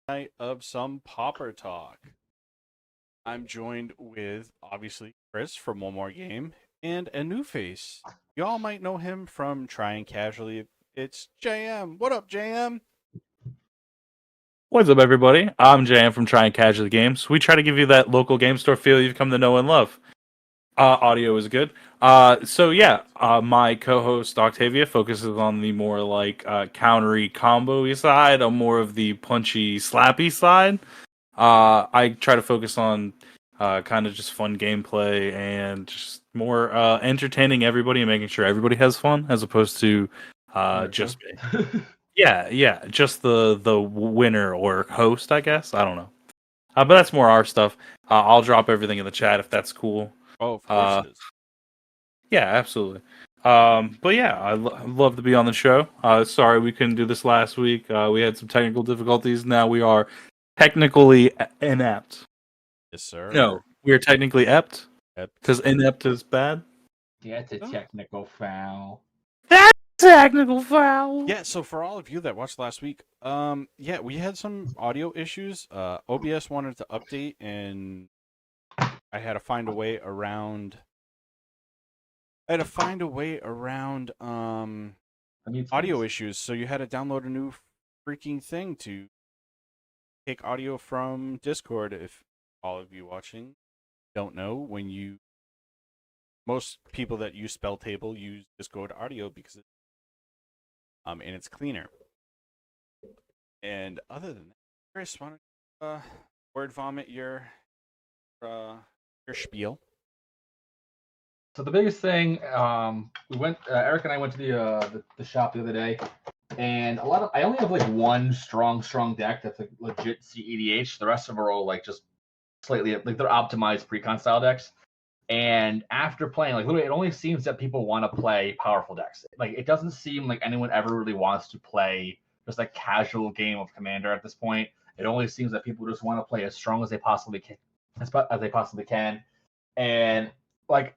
night of some Pauper talk. I'm joined with obviously Chris from One More Game and a new face. Y'all might know him from Trying Casually. It's JM. What up, JM? What's up, everybody? I'm Jan from Trying Casual Games. We try to give you that local game store feel you've come to know and love. Audio is good. My co-host Octavia focuses on the more countery combo-y side, or more of the punchy, slappy side. I try to focus on kind of just fun gameplay and just more entertaining everybody and making sure everybody has fun, as opposed to just me. Yeah, just the winner or host, I guess. I don't know. But that's more our stuff. I'll drop everything in the chat if that's cool. Oh, of course Uh, it is. yeah, absolutely. But yeah, I'd love to be on the show. Sorry we couldn't do this last week. We had some technical difficulties. Now we are technically inept. Yes, sir. No, we are technically ept Yep. because inept is bad. Yeah, it's a technical foul. That's technical foul. Yeah, so for all of you that watched last week, we had some audio issues. OBS wanted to update and I had to find a way around audio issues, so you had to download a new freaking thing to take audio from Discord. If all of you watching don't know, most people that use Spelltable use Discord audio because and it's cleaner. And other than that, Chris, want to word vomit your spiel? So the biggest thing, we went. Eric and I went to the shop the other day, and I only have like one strong deck that's like legit CEDH. The rest of them are all like just slightly like they're optimized pre-con style decks. And after playing, like literally, it only seems that people want to play powerful decks. Like it doesn't seem like anyone ever really wants to play just a casual game of Commander at this point. It only seems that people just want to play as strong as they possibly can, as they possibly can, and like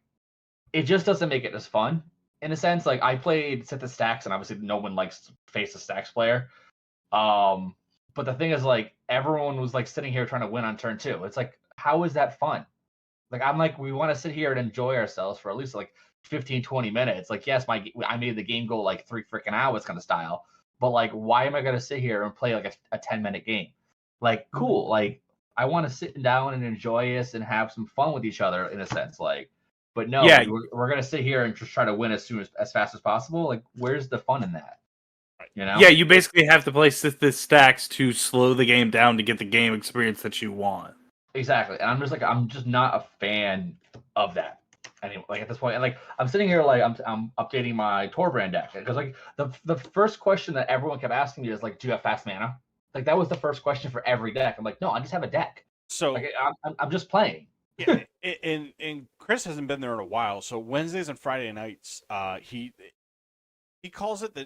it just doesn't make it as fun in a sense. Like I played Set the Stacks, and obviously no one likes to face a Stacks player. But the thing is, like everyone was like sitting here trying to win on turn two. It's like, how is that fun? Like I'm like, we want to sit here and enjoy ourselves for at least like 15, 20 minutes. Like, yes, I made the game go like 3 freaking hours kind of style. But like, why am I gonna sit here and play like a 10-minute game? Like, cool. Like I want to sit down and enjoy this and have some fun with each other in a sense. Like, but no, Yeah. we're gonna sit here and just try to win as fast as possible. Like, where's the fun in that? You know? Yeah, you basically have to play the stacks to slow the game down to get the game experience that you want. Exactly. And I'm just not a fan of that anymore. Like at this point, and like I'm sitting here like I'm updating my Torbrand deck because like the first question that everyone kept asking me is like, do you have fast mana? Like that was the first question for every deck. I'm like, no, I just have a deck. So like I'm just playing. Yeah, and Chris hasn't been there in a while. So Wednesdays and Friday nights, he calls it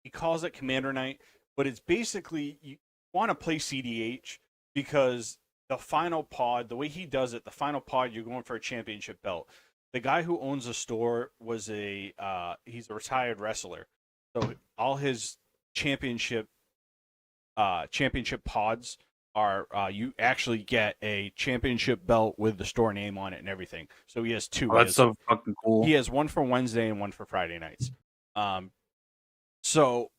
he calls it Commander Night, but it's basically you want to play CDH because the final pod, the way he does it, the final pod, you're going for a championship belt. The guy who owns the store was he's a retired wrestler, so all his championship pods are you actually get a championship belt with the store name on it and everything. So he has two. Oh, that's so fucking cool. He has one for Wednesday and one for Friday nights. So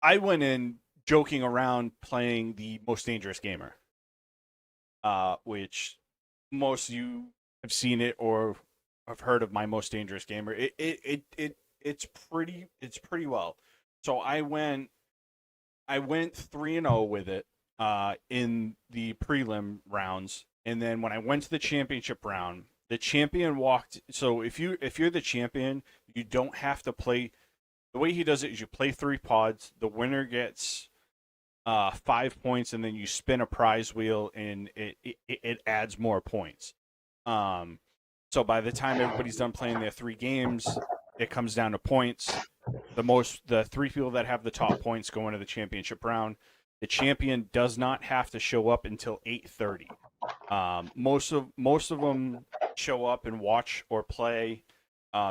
I went in joking around playing the Most Dangerous Gamer, which most of you have seen it or have heard of my Most Dangerous Gamer. It's pretty well. So I went 3-0 with it in the prelim rounds, and then when I went to the championship round, the champion walked. So if you're the champion, you don't have to play. The way he does it is you play 3 pods. The winner gets 5 points, and then you spin a prize wheel, and it adds more points. So by the time everybody's done playing their 3 games, it comes down to points. The 3 people that have the top points go into the championship round. The champion does not have to show up until 8:30. Most of them show up and watch or play.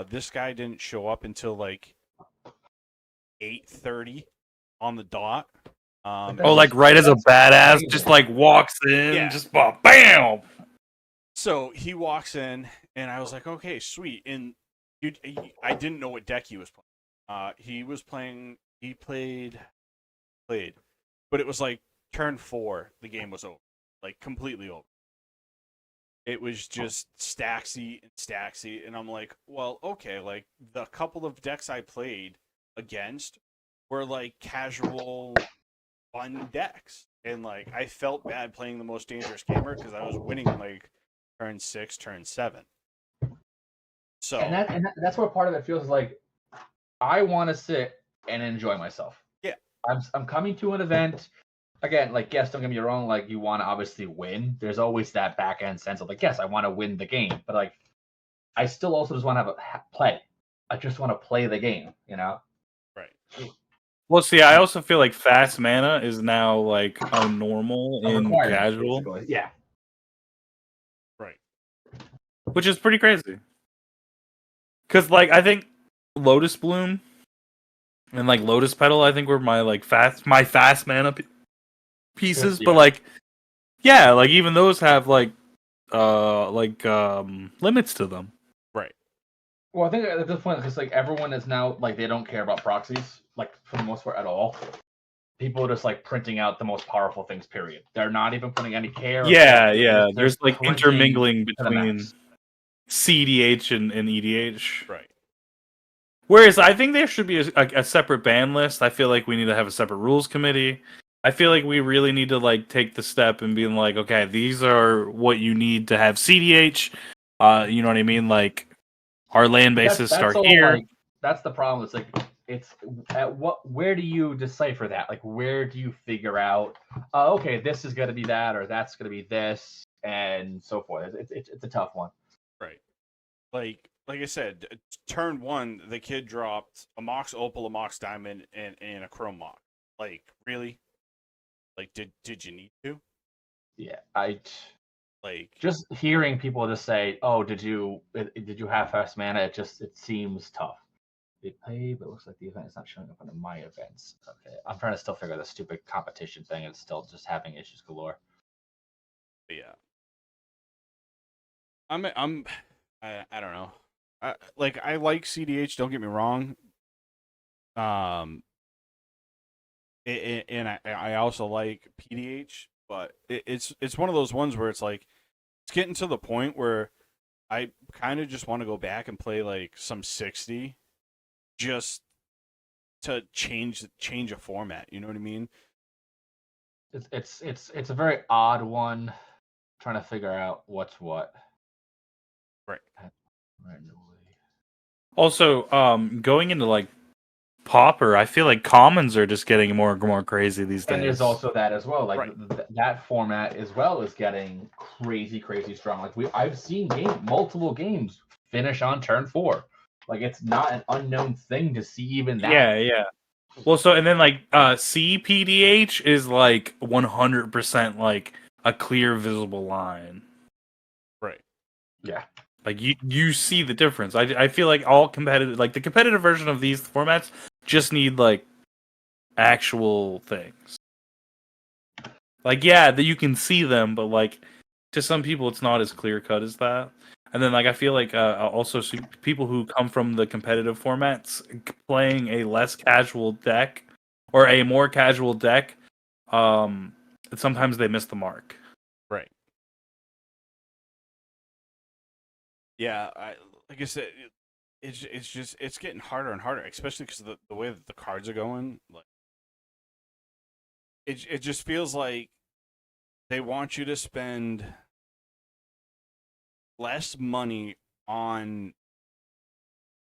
This guy didn't show up until like 8:30 on the dot. Oh, like right as a badass amazing. just like walks in, Yeah. just bam. So he walks in, and I was like, okay, sweet. And I didn't know what deck he was playing. He played, but it was like turn 4, the game was over, like completely over. It was just Staxy, and I'm like, well, okay, like the couple of decks I played against were like casual, fun decks, and like I felt bad playing the most dangerous gamer because I was winning like turn 6, turn 7. So That's what part of it feels like. I want to sit and enjoy myself. Yeah. I'm coming to an event. Again, like, yes, don't get me wrong, like, you want to obviously win. There's always that back end sense of like, yes, I want to win the game, but like, I still also just want to play. I just want to play the game, you know? right. Well, see, I also feel like fast mana is now like a normal A in requirement, casual, basically. Yeah. Right. which is pretty crazy. Because like I think Lotus Bloom and like Lotus Petal, I think were my fast mana pieces, but Yeah. like yeah, like even those have like limits to them. Right. Well, I think at this point, because like everyone is now like they don't care about proxies, like for the most part at all. People are just like printing out the most powerful things. Period. They're not even putting any care. Yeah, They're yeah. just There's like printing intermingling to the between max. CDH and EDH. Right. Whereas I think there should be a separate ban list. I feel like we need to have a separate rules committee. I feel like we really need to like take the step and being like, okay, these are what you need to have CDH. You know what I mean? Like our land bases That's start all, here. like, that's the problem. It's like it's at where do you decipher that? Like where do you figure out? Okay, this is gonna be that, or that's gonna be this, and so forth. It's a tough one. Right. Like I said, turn 1, the kid dropped a Mox Opal, a Mox Diamond, and a Chrome Mox. Like, really? Like, did you need to? Yeah, Like, just hearing people just say, "Oh, did you have fast mana?" It seems tough. They pay, but it looks like the event is not showing up on my events. Okay, I'm trying to still figure this stupid competition thing. It's still just having issues galore. yeah. I don't know. I like CDH. Don't get me wrong. And I also like PDH, but it's one of those ones where it's like it's getting to the point where I kind of just want to go back and play like some 60, just to change a format. You know what I mean? It's a very odd one. Trying to figure out what's what. Right. Also, going into like Pauper, I feel like commons are just getting more and more crazy these days. And there's also that as well. Like Right. that format as well is getting crazy strong. Like I've seen multiple games finish on turn 4. Like it's not an unknown thing to see even that. Yeah. Well, so and then like CPDH is like 100% like a clear visible line. Right. Yeah. Like you see the difference. I feel like all competitive, like the competitive version of these formats, just need like actual things. Like yeah, that you can see them, but like to some people, it's not as clear cut as that. And then like I feel like also people who come from the competitive formats playing a less casual deck or a more casual deck, sometimes they miss the mark. Right. Yeah, like I said, it's getting harder and harder, especially because the way that the cards are going. Like, it just feels like they want you to spend less money on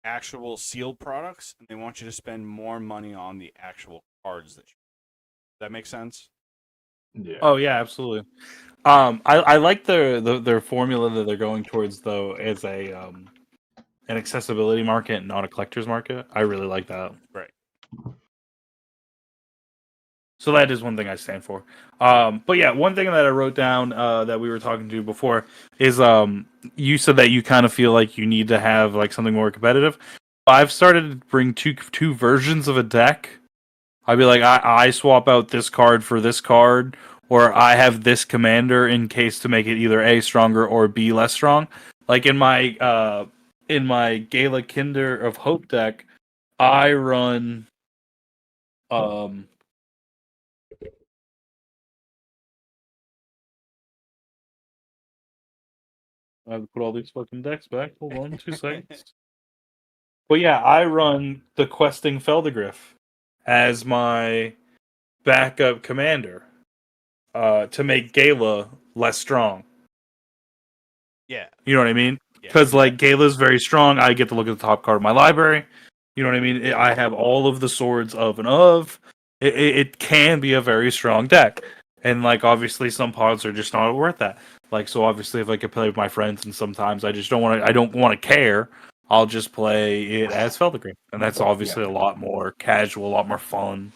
actual sealed products, and they want you to spend more money on the actual cards that you. Does that make sense? Yeah. Oh yeah, absolutely. I like their formula that they're going towards though as a an accessibility market, not a collector's market. I really like that. Right. So that is one thing I stand for. But yeah, one thing that I wrote down that we were talking to before is you said that you kind of feel like you need to have like something more competitive. I've started to bring two versions of a deck. I'd be like, I swap out this card for this card, or I have this commander in case to make it either A, stronger, or B, less strong. Like in my Gala Kinder of Hope deck, I run I have to put all these fucking decks back. Hold on 2 seconds. But yeah, I run the Questing Feldergriff as my backup commander to make Gala less strong. Yeah. You know what I mean? Yeah. Because like Gala's very strong, I get to look at the top card of my library. You know what I mean? I have all of the swords of and of. It can be a very strong deck, and like obviously some pods are just not worth that. Like so, obviously if I could play with my friends, and sometimes I just don't want to. I don't want to care. I'll just play it as Feldergrim, and that's obviously a lot more casual, a lot more fun.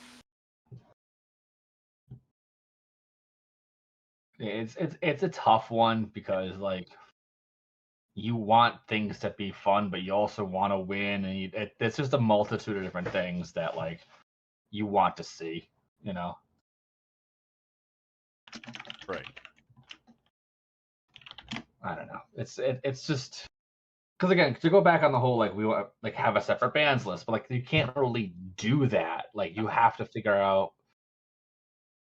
It's a tough one because like you want things to be fun, but you also want to win, and it's just a multitude of different things that like you want to see, you know. Right. I don't know. It's just because again, to go back on the whole like we want like have a separate bans list, but like you can't really do that. Like you have to figure out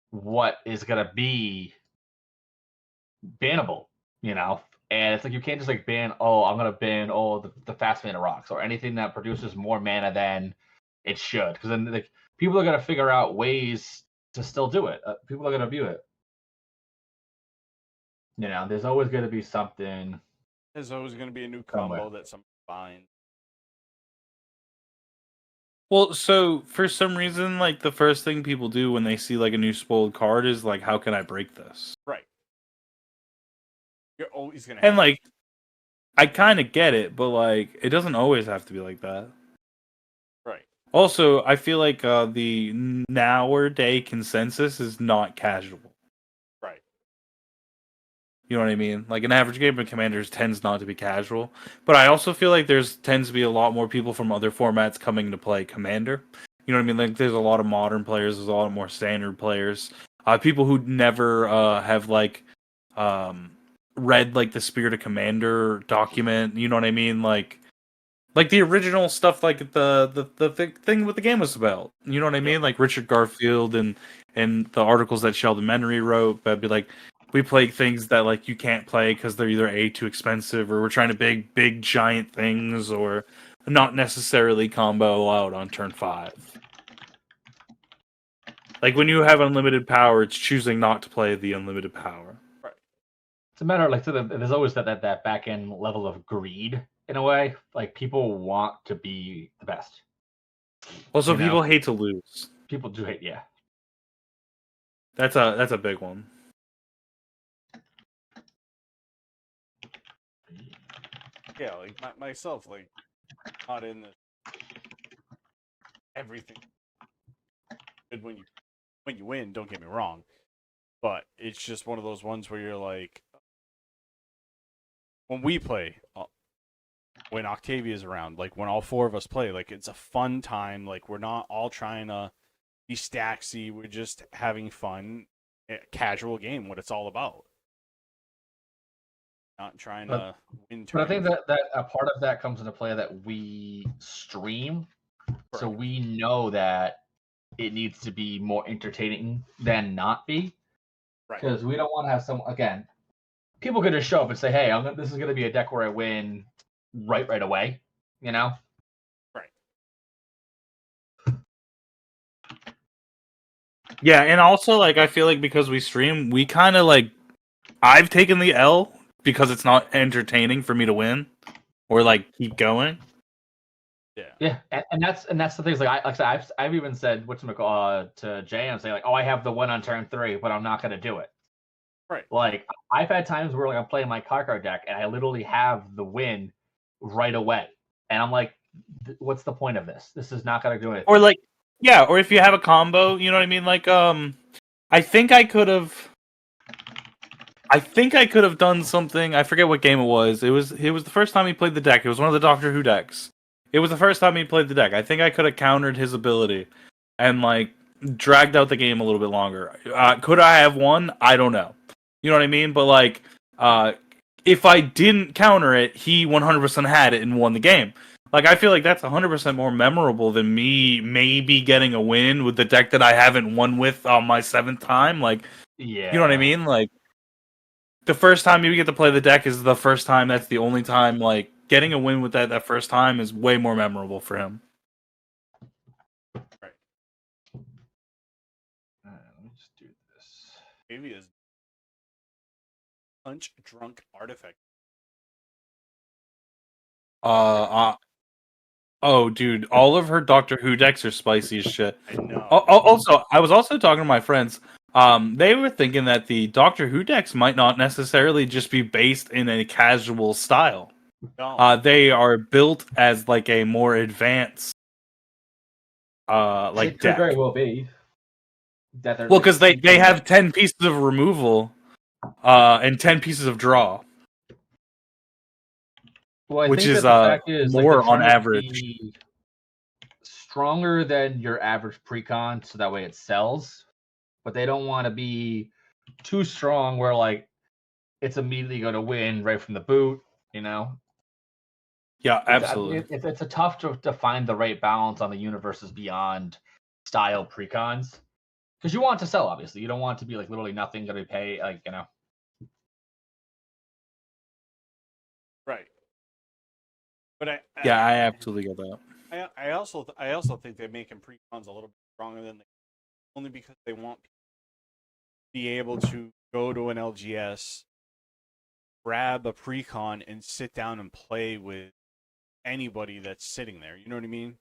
what is gonna be bannable, you know. And it's like you can't just like ban. Oh, I'm gonna ban the fast mana rocks or anything that produces more mana than it should, because then like people are gonna figure out ways to still do it. People are gonna view it. You know, there's always gonna be something. There's always going to be a new combo that somebody finds. Well, so for some reason, like the first thing people do when they see like a new spoiled card is like, how can I break this? Right. You're always going to. And like, I kind of get it, but like, it doesn't always have to be like that. Right. Also, I feel like the nowadays consensus is not casual. Right. You know what I mean? Like an average game of Commanders tends not to be casual, but I also feel like there's tends to be a lot more people from other formats coming to play Commander. You know what I mean? Like there's a lot of modern players, there's a lot more standard players, people who never have like read like the Spirit of Commander document. You know what I mean? Like the original stuff, like the thing what the game was about. You know what I mean? Like Richard Garfield and the articles that Sheldon Menery wrote. That'd be like, we play things that like you can't play because they're either A, too expensive, or we're trying to big giant things, or not necessarily combo out on turn 5. Like when you have unlimited power, it's choosing not to play the unlimited power. Right. It's a matter of like there's always that back end level of greed in a way. Like people want to be the best. Also, people hate to lose. People do hate, yeah. That's a big one. Yeah, like myself, like not in the everything good when you win. Don't get me wrong, but it's just one of those ones where you're like, when we play, when Octavia's around, like when all 4 of us play, like it's a fun time. Like we're not all trying to be stacksy. We're just having fun, casual game. What it's all about. Not trying to win. But I think that a part of that comes into play that we stream, so we know that it needs to be more entertaining than not be. Right. Because we don't want to have again, people could just show up and say, "Hey, this is going to be a deck where I win right away," you know. Right. Yeah, and also like I feel like because we stream, we kind of like I've taken the L because it's not entertaining for me to win or like keep going. Yeah, and that's the thing. Is like I said, I've even said to Jay and say like, oh, I have the win on turn 3, but I'm not going to do it. Right. Like I've had times where like I'm playing my card deck and I literally have the win right away, and I'm like, what's the point of this? This is not going to do anything. Or like, yeah, or if you have a combo, you know what I mean? Like, I think I could have done something. I forget what game it was. It was the first time he played the deck. It was one of the Doctor Who decks. It was the first time he played the deck. I think I could have countered his ability and like dragged out the game a little bit longer. Could I have won? I don't know. You know what I mean? But like, if I didn't counter it, he 100% had it and won the game. Like, I feel like that's 100% more memorable than me maybe getting a win with the deck that I haven't won with on my 7th time. Like, Yeah. you know what I mean? Like, the first time you get to play the deck is the first time. That's the only time. Like, getting a win with that first time is way more memorable for him. Right. Let me just do this. Maybe is punch drunk artifact. Oh, dude, all of her Doctor Who decks are spicy as shit. I know. Also, I was also talking to my friends. They were thinking that the Doctor Who decks might not necessarily just be based in a casual style. No. They are built as like a more advanced, like It could deck. very well be. That Well, because they have 10 pieces of removal, and 10 pieces of draw. Well, I which think is, that the fact is, like, more they're on trying to average. be stronger than your average precon, so that way it sells. But they don't want to be too strong where like it's immediately going to win right from the boot. You know, Yeah, absolutely. it's a tough to find the right balance on the universes beyond style precons because you want to sell. Obviously, you don't want to be like literally nothing going to pay. Like, you know. Right. But I absolutely get that. I also think they're making precons a little bit stronger than they, only because they want people to be able to go to an LGS, grab a precon, and sit down and play with anybody that's sitting there. You know what I mean?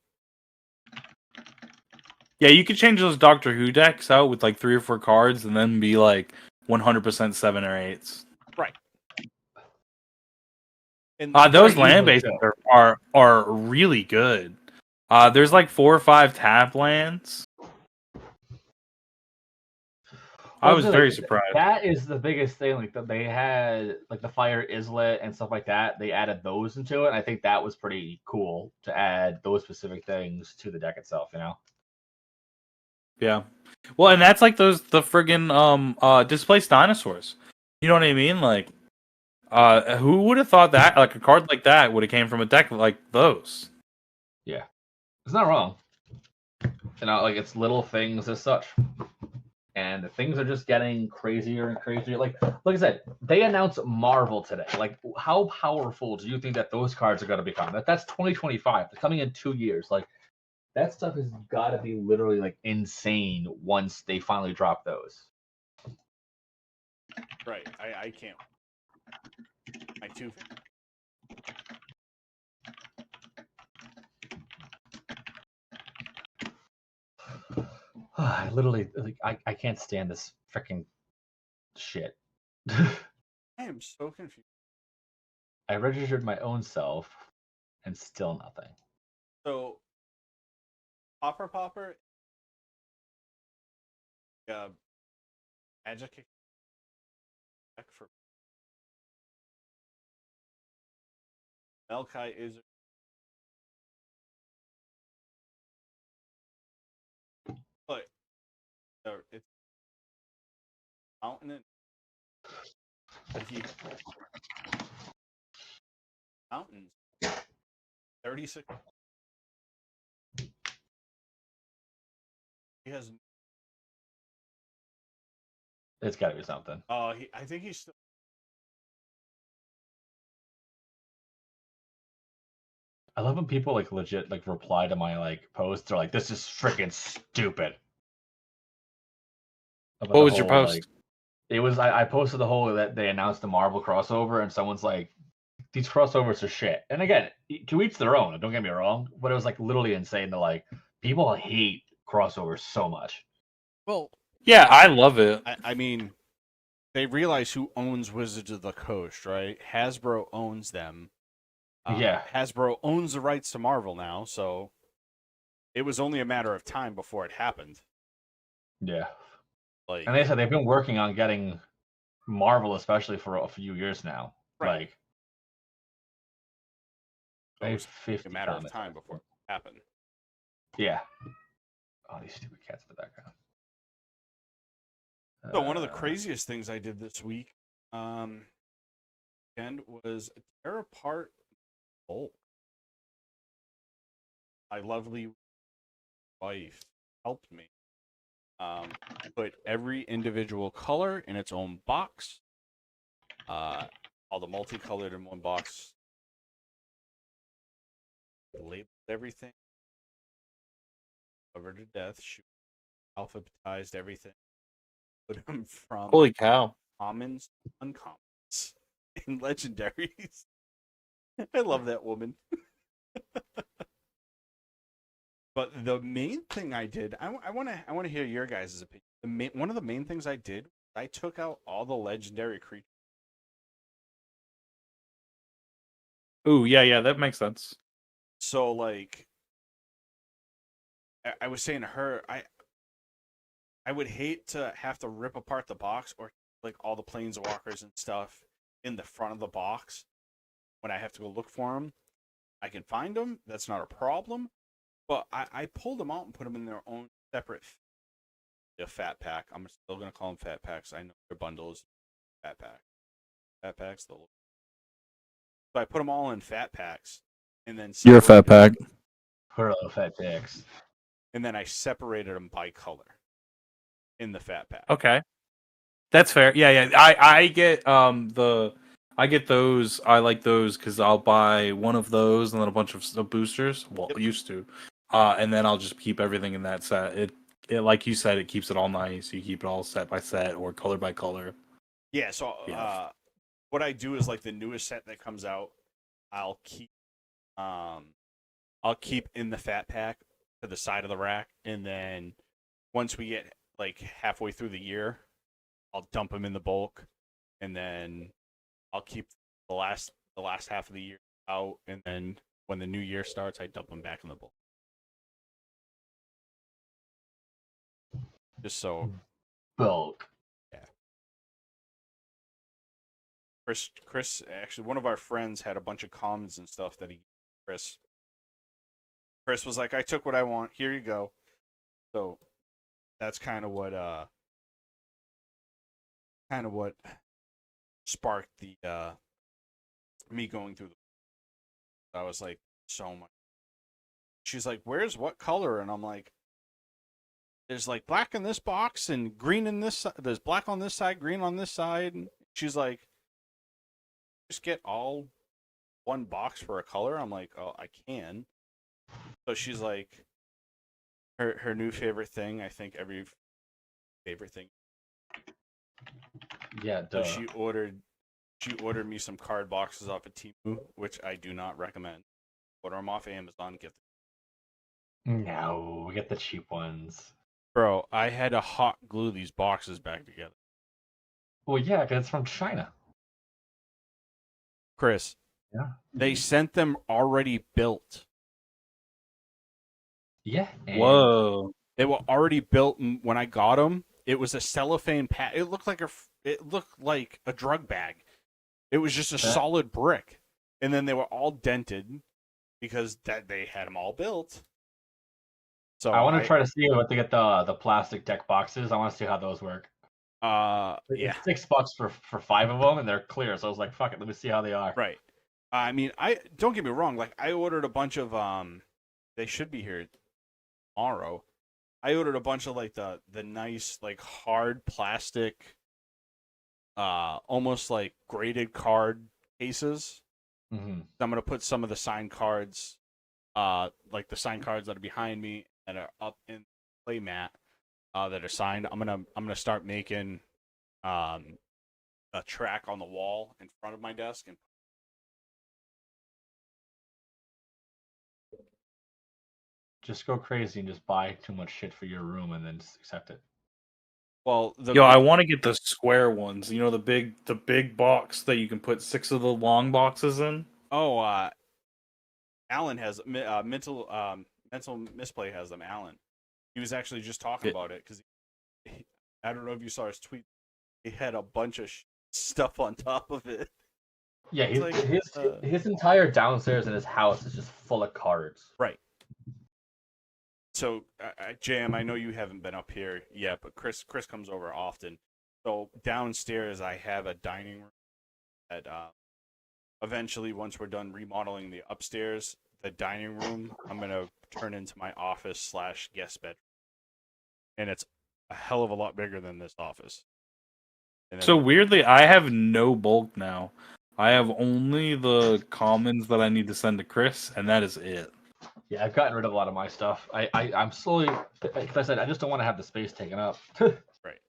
Yeah, you could change those Doctor Who decks out with like 3 or 4 cards and then be like 100% 7 or 8s. Right. And those Very land easily bases are really good. There's like 4 or 5 tap lands. I was very surprised. That is the biggest thing. Like they had like the Fire Islet and stuff like that. They added those into it. I think that was pretty cool to add those specific things to the deck itself. You know. Yeah. Well, and that's like the friggin' displaced dinosaurs. You know what I mean? Like, who would have thought that like a card like that would have came from a deck like those? Yeah, it's not wrong. You know, like it's little things as such. And the things are just getting crazier and crazier. Like I said, they announced Marvel today. Like, how powerful do you think that those cards are going to become? That's 2025. They're coming in 2 years. Like, that stuff has got to be literally like insane once they finally drop those. right, I can't. My two. I literally, like, I can't stand this freaking shit. I am so confused. I registered my own self, and still nothing. So, Popper, magic deck for Melkai is. But it's mountain and but he mountains 36. He has. It's got to be something. I think he's still. I love when people like legit like reply to my like posts. They're like, "This is freaking stupid." About What the was your whole, post? like, it was I posted the whole that they announced the Marvel crossover, and someone's like, "These crossovers are shit." And again, to each their own. Don't get me wrong, but it was like literally insane to like people hate crossovers so much. Well, Yeah, I love it. I mean, they realize who owns Wizards of the Coast, right? Hasbro owns them. Yeah. Hasbro owns the rights to Marvel now, so it was only a matter of time before it happened. Yeah. Like, And they said they've been working on getting Marvel, especially for a few years now. Right. Like, it I have was 50 a matter of comments. time before it happened. Yeah. Oh, these stupid cats in the background. So one of the craziest things I did this week, and was tear apart bulk. My lovely wife helped me put every individual color in its own box. All the multicolored in one box. Labeled everything. Covered to death. Alphabetized everything. Put them from Holy cow! commons to uncommons and legendaries. I love that woman. But the main thing I did, I want to hear your guys' opinion. One of the main things I did, I took out all the legendary creatures. Ooh, yeah, that makes sense. So like, I was saying to her, I would hate to have to rip apart the box or like all the planeswalkers and stuff in the front of the box when I have to go look for them. I can find them. That's not a problem. But I pulled them out and put them in their own separate fat pack. I'm still going to call them fat packs. I know they're bundles. Fat pack. Fat packs. So I put them all in fat packs. And then You're a fat pack. For fat packs. And then I separated them by color in the fat pack. Okay, that's fair. Yeah. I get I get those. I like those because I'll buy one of those and then a bunch of boosters. Well, Yep. used to, and then I'll just keep everything in that set. It like you said, it keeps it all nice. You keep it all set by set or color by color. Yeah. So what I do is like the newest set that comes out, I'll keep in the fat pack to the side of the rack, and then once we get like halfway through the year, I'll dump them in the bulk, and then I'll keep the last half of the year out, and then when the new year starts, I dump them back in the bulk. Just so bulk. Yeah. Chris, actually, one of our friends had a bunch of commons and stuff that he Chris was like, I took what I want. Here you go. So that's kind of what sparked the me going through the. I was like, so much. She's like, where's what color? And I'm like, there's like black in this box and green in this. There's black on this side, green on this side. And she's like, just get all one box for a color. I'm like, oh, I can. So she's like, her new favorite thing. I think every favorite thing. Yeah, So she ordered me some card boxes off of Temu, which I do not recommend. Order them off Amazon. No, we get the cheap ones. Bro, I had to hot glue these boxes back together. Well, yeah, because it's from China. Chris, Yeah. they sent them already built. Yeah. Whoa. They were already built when I got them. It was a cellophane pack. It looked like a drug bag. It was just a solid brick, and then they were all dented because they had them all built. So I want to try to see what to get the plastic deck boxes. I want to see how those work. Yeah, it's $6 for 5 of them, and they're clear. So I was like, "Fuck it, let me see how they are." Right. I mean, I don't get me wrong. Like, I ordered a bunch of they should be here tomorrow. I ordered a bunch of like the nice like hard plastic, almost like graded card cases. Mm-hmm. I'm gonna put some of the signed cards, like the signed cards that are behind me that are up in the play mat, that are signed. I'm gonna start making a track on the wall in front of my desk and. Just go crazy and just buy too much shit for your room and then just accept it. Well, I want to get the square ones. You know, the big box that you can put 6 of the long boxes in. Oh, Alan has mental misplay has them. Alan, he was actually just talking about it because I don't know if you saw his tweet. He had a bunch of stuff on top of it. Yeah, his entire downstairs in his house is just full of cards. Right. So, JM, I know you haven't been up here yet, but Chris comes over often. So downstairs, I have a dining room that eventually, once we're done remodeling the upstairs, the dining room, I'm gonna turn into my office / guest bedroom, and it's a hell of a lot bigger than this office. And So then, weirdly, I have no bulk now. I have only the commons that I need to send to Chris, and that is it. Yeah, I've gotten rid of a lot of my stuff. I'm slowly, like I said, I just don't want to have the space taken up. right.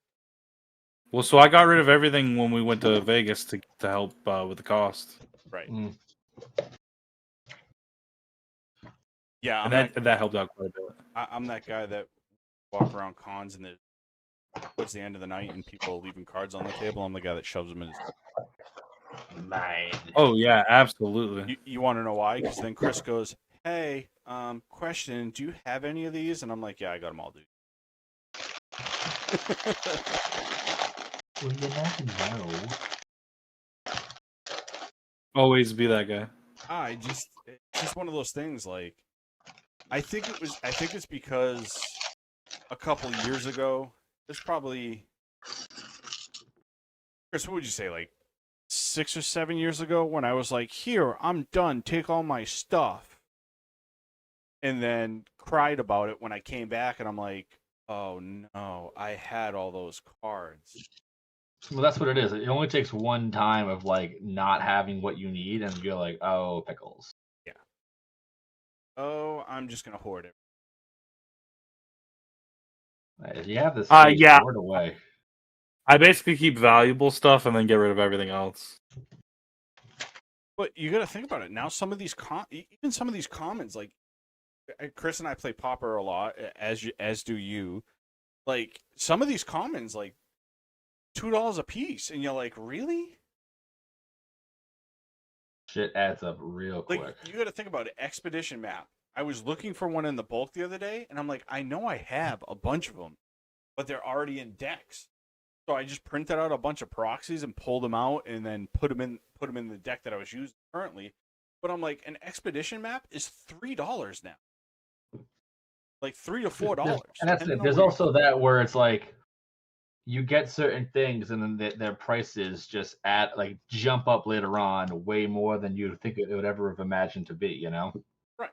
Well, so I got rid of everything when we went to Vegas to help with the cost, Right. Mm. Yeah, and that helped out quite a bit. I'm that guy that walk around cons and towards the end of the night and people are leaving cards on the table. I'm the guy that shoves them in his. Mine. Oh yeah, absolutely. You want to know why? Because then Chris goes, "Hey, question, do you have any of these?" And I'm like, "Yeah, I got them all, dude." Well, you never know. Always be that guy. It's just one of those things. Like, I think it's because a couple of years ago, there's probably, Chris, what would you say, like 6 or 7 years ago, when I was like, "Here, I'm done. Take all my stuff," and then cried about it when I came back, and I'm like, "Oh no, I had all those cards." Well, that's what it is. It only takes one time of like not having what you need, and you're like, oh, pickles. Yeah. Oh, I'm just gonna hoard it. If you have this space, Yeah. hoard away. I basically keep valuable stuff and then get rid of everything else. But you got to think about it now. Some of these even some of these commons, like Chris and I play pauper a lot, as do you. Like some of these commons, like $2 a piece, and you're like, really? Shit adds up real quick. Like you got to think about it. Expedition map. I was looking for one in the bulk the other day, and I'm like, I know I have a bunch of them, but they're already in decks. So I just printed out a bunch of proxies and pulled them out, and then put them in the deck that I was using currently. But I'm like, an expedition map is $3 now, like $3 to $4. And that's it. There's also that where it's like you get certain things, and then their prices just jump up later on way more than you think it would ever have imagined to be. You know. Right.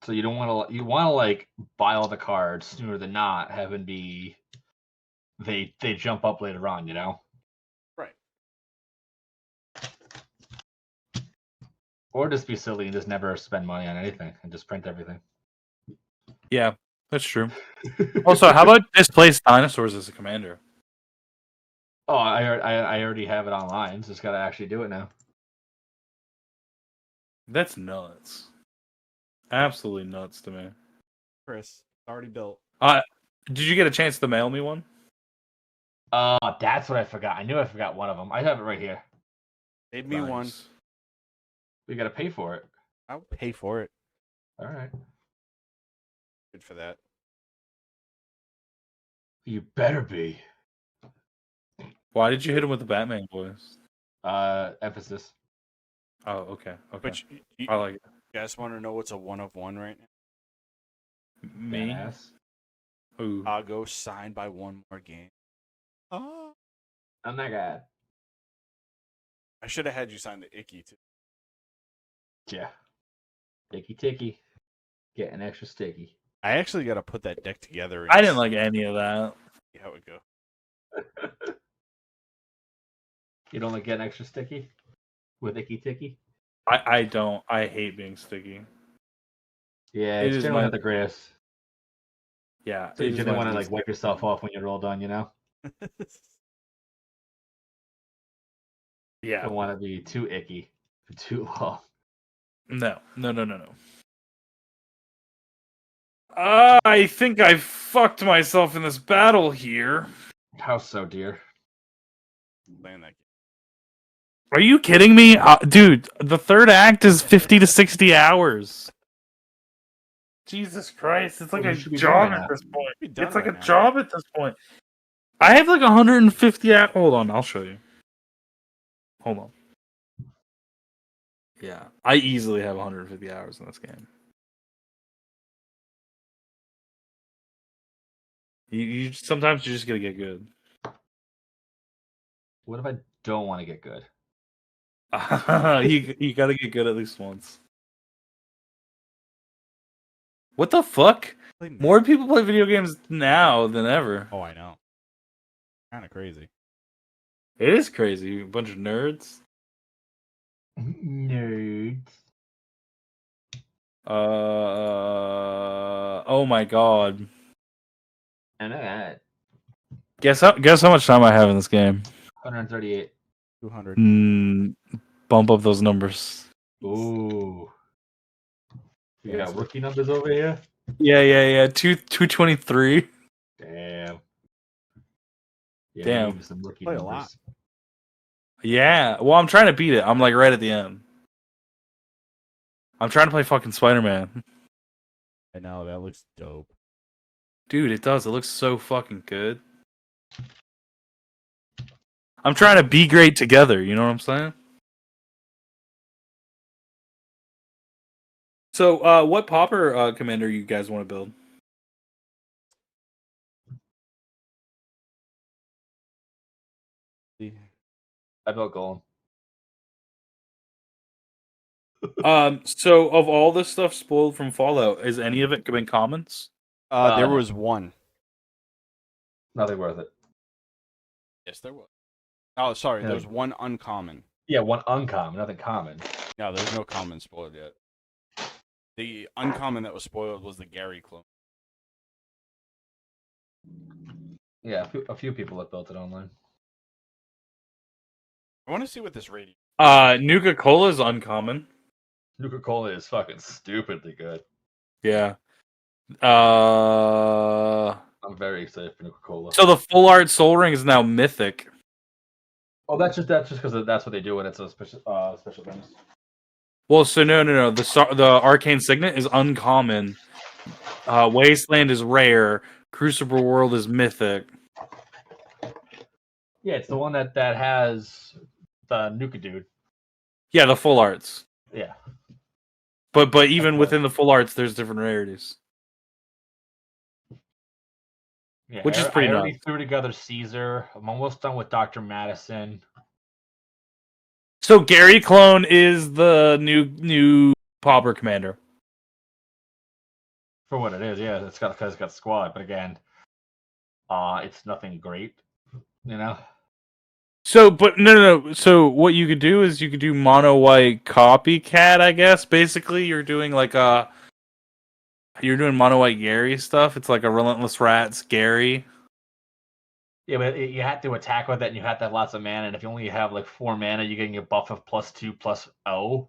So you don't want to. You want to like buy all the cards sooner than not, having be they jump up later on. You know. Right. Or just be silly and just never spend money on anything and just print everything. Yeah, that's true. Also, how about displaced dinosaurs as a commander? Oh, I already have it online. Just got to actually do it now. That's nuts. Absolutely nuts to me. Chris, already built. Did you get a chance to mail me one? That's what I forgot. I knew I forgot one of them. I have it right here. Made me one. Nice. We got to pay for it. I'll pay for it. All right. Good for that. You better be. Why did you hit him with the Batman voice? Emphasis. Oh, okay. Okay. But you I like it. guys want to know what's a 1 of 1 right now? Me? Badass. Ooh. Chicago signed by one more game. Oh. I'm that guy. I should have had you sign the Icky too. Yeah. Ticky ticky. Getting extra sticky. I actually got to put that deck together. I didn't like any of that. See how it go. You don't like getting extra sticky with icky ticky? I don't. I hate being sticky. Yeah, It it's is generally my- not the greatest. Yeah. So you it is generally my want to least like wipe yourself off when you're all done, you know? Yeah. Don't want to be too icky for too long. No. I think I fucked myself in this battle here. How so, dear? Playing that game. Are you kidding me? Dude, the third act is 50 to 60 hours. Jesus Christ, it's like Well, a you should be job done at by this point. Be done It's like by a now. job at this point. I have like 150 hours. Hold on, I'll show you. Hold on. Yeah, I easily have 150 hours in this game. You sometimes you just gotta get good. What if I don't want to get good? You gotta get good at least once. What the fuck? Play More Madden. people play video games now than ever. Oh, I know. Kind of crazy. It is crazy. A bunch of nerds. Nerds. Oh my god. I know that. Guess how much time I have in this game. 138. 200. Bump up those numbers. Ooh. You Yeah, got rookie numbers over here? Yeah. 223. Damn. Yeah, Damn. maybe some rookie Play a numbers. lot. Yeah. Well, I'm trying to beat it. I'm like right at the end. I'm trying to play fucking Spider-Man. I know, that looks dope. Dude, it does. It looks so fucking good. I'm trying to be great together, you know what I'm saying? So, what pauper commander you guys want to build? I built Golem. So of all the stuff spoiled from Fallout, is any of it been commons? There No. was one. Nothing worth it. Yes, there was. Oh, sorry. Yeah. There's one uncommon. Yeah, one uncommon, nothing common. No, there's no common spoiled yet. The uncommon that was spoiled was the Gary clone. Yeah, a few people have built it online. I want to see what this rating. Nuka Cola is uncommon. Nuka Cola is fucking stupidly good. Yeah. I'm very excited for Nuka Cola. So the full art Soul Ring is now mythic. Oh, that's just because that's what they do when it's a special things. Well, so no. The Arcane Signet is uncommon. Wasteland is rare. Crucible World is mythic. Yeah, it's the one that has the Nuka dude. Yeah, the full arts. Yeah. But even within the full arts, there's different rarities. Yeah, Which is pretty I already nuts. threw together Caesar. I'm almost done with Dr. Madison. So Gary Clone is the new pauper commander. For what it is, yeah, it's got squad, but again, it's nothing great, you know. So, but no. So what you could do is you could do mono white copycat. I guess basically you're doing mono white Gary stuff. It's like a relentless rats Gary. Yeah, but you have to attack with it, and you have to have lots of mana. And if you only have like 4 mana, you're getting a buff of +2/+0.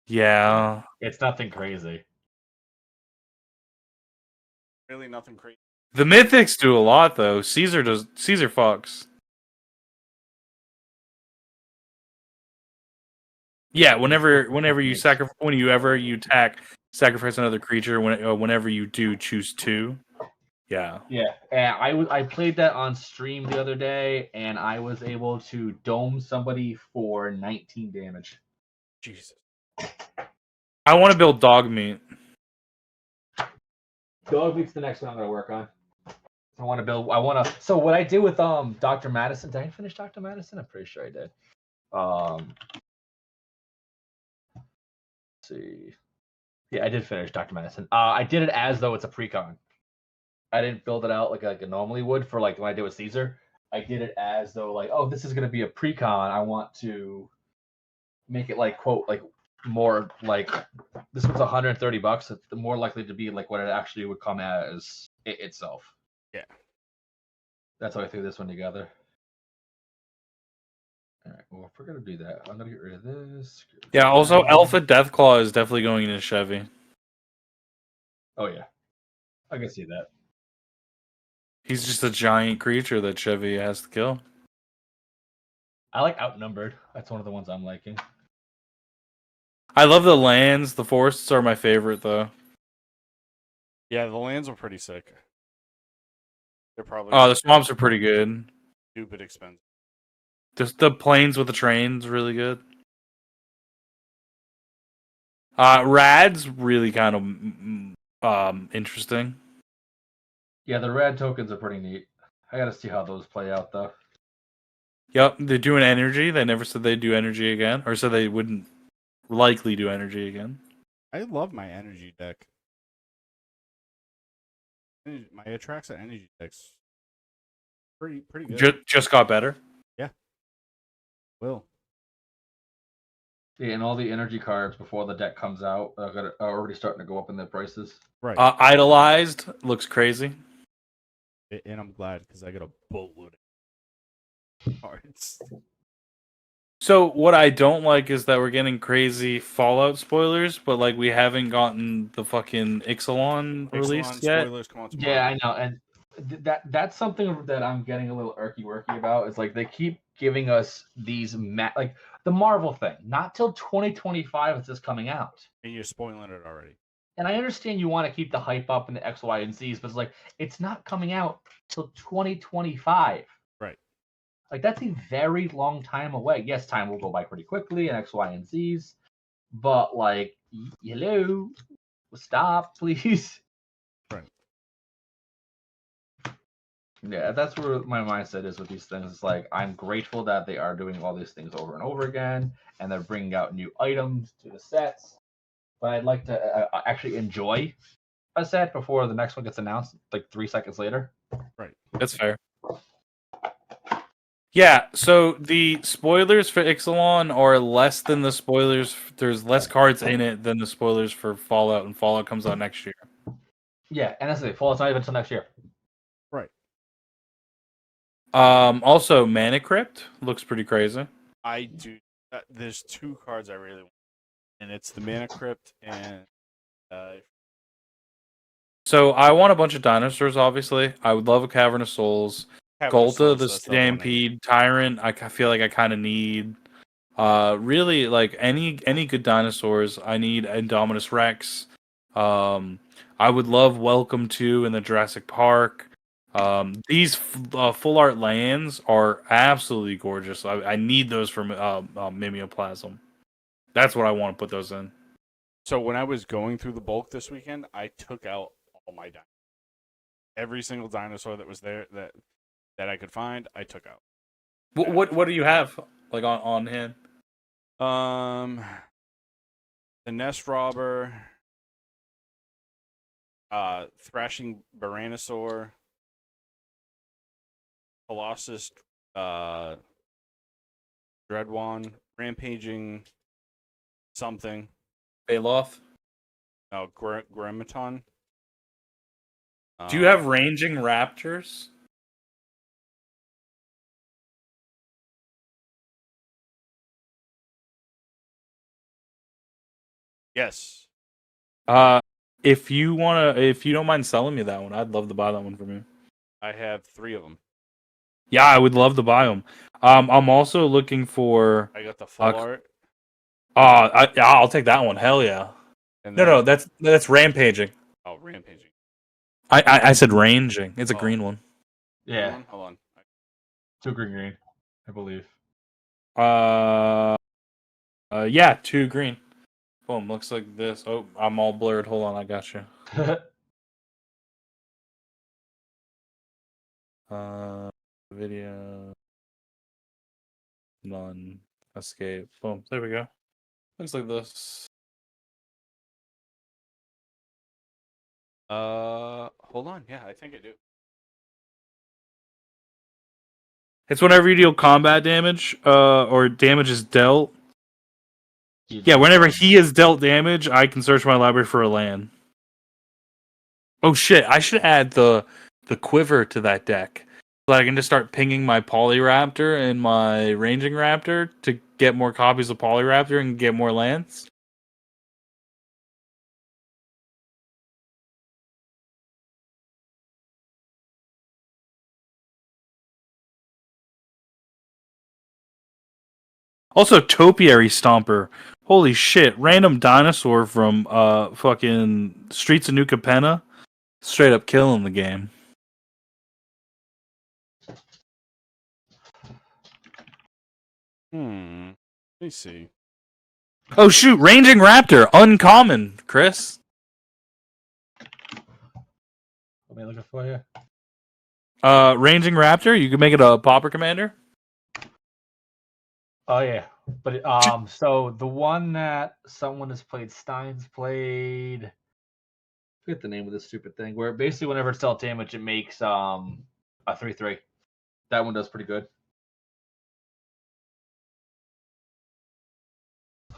Yeah. It's nothing crazy. Really nothing crazy. The mythics do a lot though. Caesar fucks. Yeah, whenever you attack, sacrifice another creature. Whenever you do, choose 2. Yeah. Yeah, and I played that on stream the other day, and I was able to dome somebody for 19 damage. Jesus. I want to build dog meat. Dog Meat's the next one I'm gonna work on. So what I did with Dr. Madison, did I finish Dr. Madison? I'm pretty sure I did. Let's see. Yeah, I did finish Dr. Madison. I did it as though it's a precon. I didn't build it out like I normally would for like when I did with Caesar. I did it as though like, oh, this is gonna be a precon. I want to make it like quote like more like this was $130. It's more likely to be like what it actually would come as itself. Yeah. That's how I threw this one together. All right. Well, if we're gonna do that, I'm gonna get rid of this. Yeah. Also, Alpha Deathclaw is definitely going into Chevy. Oh yeah, I can see that. He's just a giant creature that Chevy has to kill. I like Outnumbered. That's one of the ones I'm liking. I love the lands. The forests are my favorite, though. Yeah, the lands are pretty sick. They're probably Oh, the swamps are pretty good. stupid expensive. Just the plains with the trains, really good. Rad's really kind of interesting. Yeah, the red tokens are pretty neat. I gotta see how those play out though. Yep, they're doing energy. They never said they'd do energy again, or said they wouldn't likely do energy again. I love my energy deck. My Atraxa energy deck's pretty good. Just got better. Yeah. Will. Yeah, and all the energy cards before the deck comes out are already starting to go up in their prices. Right. Idolized looks crazy. And I'm glad because I got a boatload of cards. So what I don't like is that we're getting crazy Fallout spoilers, but like we haven't gotten the fucking Ixalan released yet. Spoilers come out tomorrow. Yeah, I know, and that's something that I'm getting a little irky-worky about. Is like they keep giving us these like the Marvel thing. Not till 2025 is this coming out. And you're spoiling it already. And I understand you want to keep the hype up in the X, Y, and Z's, but it's like it's not coming out till 2025. Right. Like that's a very long time away. Yes, time will go by pretty quickly in X, Y, and Z's, but like, hello, stop, please. Right. Yeah, that's where my mindset is with these things. It's like I'm grateful that they are doing all these things over and over again, and they're bringing out new items to the sets. But I'd like to actually enjoy a set before the next one gets announced, like 3 seconds later. Right. That's fair. Yeah, so the spoilers for Ixalan are less than the spoilers. There's less cards in it than the spoilers for Fallout, and Fallout comes out next year. Yeah, and that's it. Fallout's not even until next year. Right. Also, Mana Crypt looks pretty crazy. I do. There's 2 cards I really want, and it's the Mana Crypt and. So I want a bunch of dinosaurs. Obviously, I would love a Cavern of Souls. Golta, the Stampede, Tyrant. I feel like I kind of need. Really like any good dinosaurs. I need Indominus Rex. I would love Welcome to in the Jurassic Park. These full art lands are absolutely gorgeous. I need those for Mimeoplasm. That's what I want to put those in. So when I was going through the bulk this weekend, I took out all my dinosaurs. Every single dinosaur that was there that I could find, I took out. What do you have like on hand? The Nest Robber, Thrashing Baranosaur, Colossus, Dreadwan, Rampaging something. Baloth. Oh, Grammaton. Do you have Ranging Raptors? Yes. If you don't mind selling me that one, I'd love to buy that one from you. I have 3 of them. Yeah, I would love to buy them. I'm also looking for. I got the full art. I'll take that one. Hell yeah. No, that's Rampaging. Oh, Rampaging. I said Ranging. It's a green one. Yeah. Hold on. 2 green, I believe. Yeah, 2 green. Boom, looks like this. Oh, I'm all blurred. Hold on, I got you. Video. None. Escape. Boom. There we go. Looks like this. Hold on. Yeah, I think I do. It's whenever you deal combat damage, or damage is dealt. Yeah, whenever he is dealt damage, I can search my library for a land. Oh shit, I should add the quiver to that deck. So that I can just start pinging my Polyraptor and my Ranging Raptor to get more copies of Polyraptor and get more lands. Also, Topiary Stomper. Holy shit, random dinosaur from fucking Streets of New Capenna. Straight up killing the game. Let me see. Oh shoot, Ranging Raptor, uncommon, Chris. Let me look for you. Ranging Raptor. You can make it a Pauper Commander. Oh yeah, but so the one that someone has played, Stein's played. I forget the name of this stupid thing. Where basically whenever it's dealt damage, it makes a 3/3. That one does pretty good.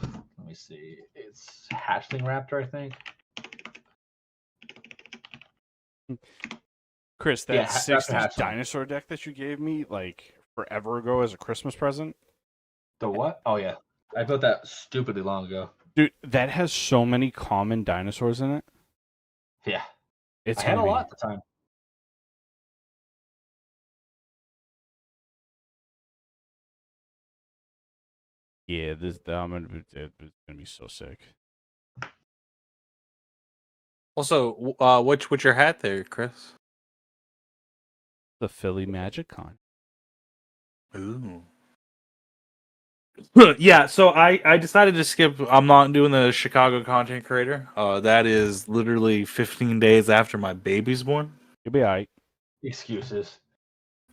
Let me see. It's Hatchling Raptor, I think. Chris, that Yeah, Raptor 60s Hatchling. dinosaur deck that you gave me like forever ago as a Christmas present. The what? Oh yeah, I built that stupidly long ago. Dude, that has so many common dinosaurs in it. Yeah, It's I had a gonna be lot at the time. yeah. It's gonna be so sick. Also, what's your hat there, Chris? The Philly Magic Con. Ooh. Yeah, so I decided to skip. I'm not doing the Chicago content creator. That is literally 15 days after my baby's born. You'll be alright. Excuses.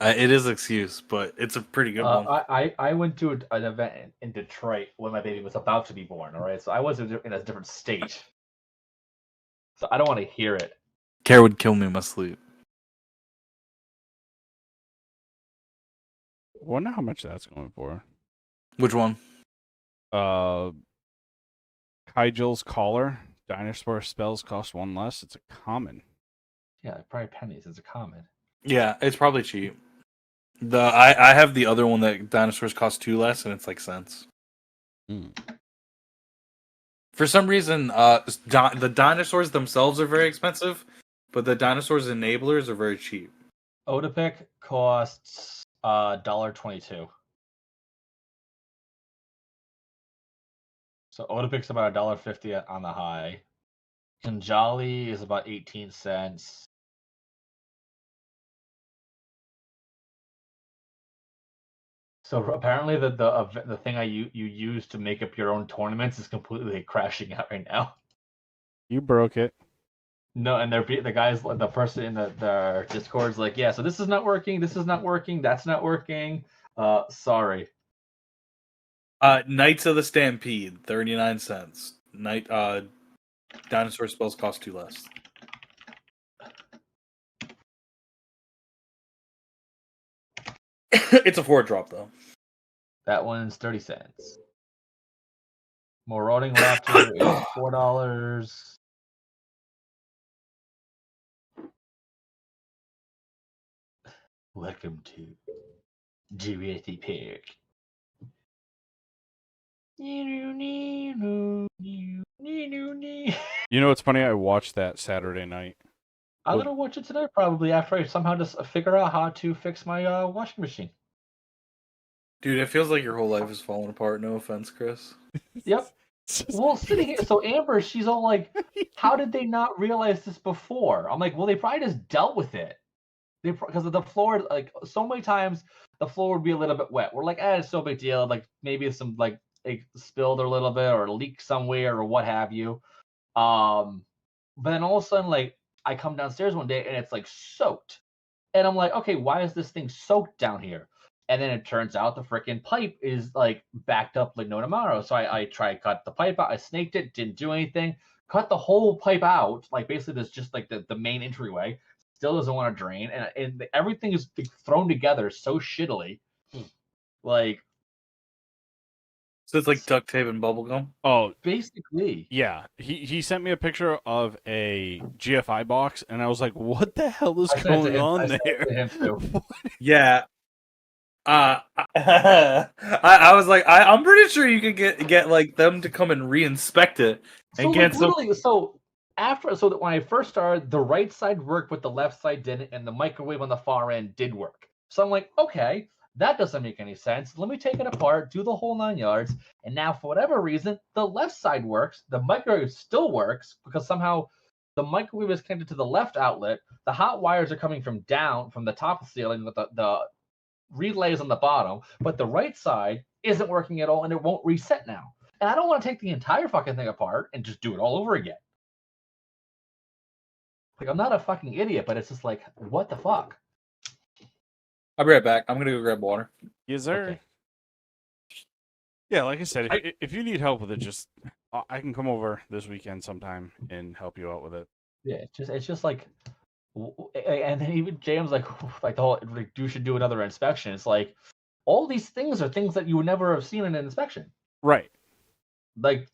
It is an excuse, but it's a pretty good one. I went to an event in Detroit when my baby was about to be born. All right, so I was in a different state, so I don't want to hear it. Care would kill me in my sleep. Wonder how much that's going for. Which one? Kygel's Collar. Dinosaur spells cost 1 less. It's a common. Yeah, probably pennies. It's a common. Yeah, it's probably cheap. I have the other one that dinosaurs cost 2 less, and it's like cents. For some reason, the dinosaurs themselves are very expensive, but the dinosaurs enablers are very cheap. Otopic costs $1.22. So Otopic's about $1.50 on the high. Kanjali is about 18 cents. So apparently the thing you use to make up your own tournaments is completely crashing out right now. You broke it. No, and the person in their Discord's like, yeah, so this is not working, that's not working. Sorry. Knights of the Stampede, 39 cents. Dinosaur spells cost 2 less. It's a 4-drop though. That one's 30 cents. Marauding Raptor is $4. Welcome to Jurassic Park. You know what's funny? I watched that Saturday night. I'm gonna watch it today probably after I somehow just figure out how to fix my washing machine. Dude, it feels like your whole life is falling apart. No offense, Chris. Yep. Well, sitting here, so Amber, she's all like, "How did they not realize this before?" I'm like, "Well, they probably just dealt with it. Because of the floor, like so many times, the floor would be a little bit wet. We're like, it's no big deal. Like maybe some like it spilled a little bit or leaked somewhere or what have you. But then all of a sudden, like I come downstairs one day and it's like soaked, and I'm like, okay, why is this thing soaked down here? And then it turns out the freaking pipe is like backed up like no tomorrow. So I tried to cut the pipe out. I snaked it, didn't do anything. Cut the whole pipe out. Like basically there's just like the main entryway. Still doesn't want to drain. And everything is thrown together so shittily. Like. So it's like duct tape and bubblegum? Oh, basically. Yeah. He sent me a picture of a GFI box, and I was like, what the hell is going on there? Yeah. I was like, I'm pretty sure you could get like them to come and reinspect it and get literally. So when I first started, the right side worked, but the left side didn't, and the microwave on the far end did work. So I'm like, okay, that doesn't make any sense. Let me take it apart, do the whole 9 yards, and now for whatever reason, the left side works. The microwave still works because somehow the microwave is connected to the left outlet. The hot wires are coming from the top of the ceiling with the relays on the bottom, but the right side isn't working at all, and it won't reset now. And I don't want to take the entire fucking thing apart and just do it all over again. Like, I'm not a fucking idiot, but it's just like, what the fuck? I'll be right back. I'm gonna go grab water. Yes, sir. Okay. Yeah, like I said, if you need help with it, just I can come over this weekend sometime and help you out with it. Yeah, it's just like, and then even James like like the whole like you should do another inspection. It's like all these things are things that you would never have seen in an inspection. Right. Like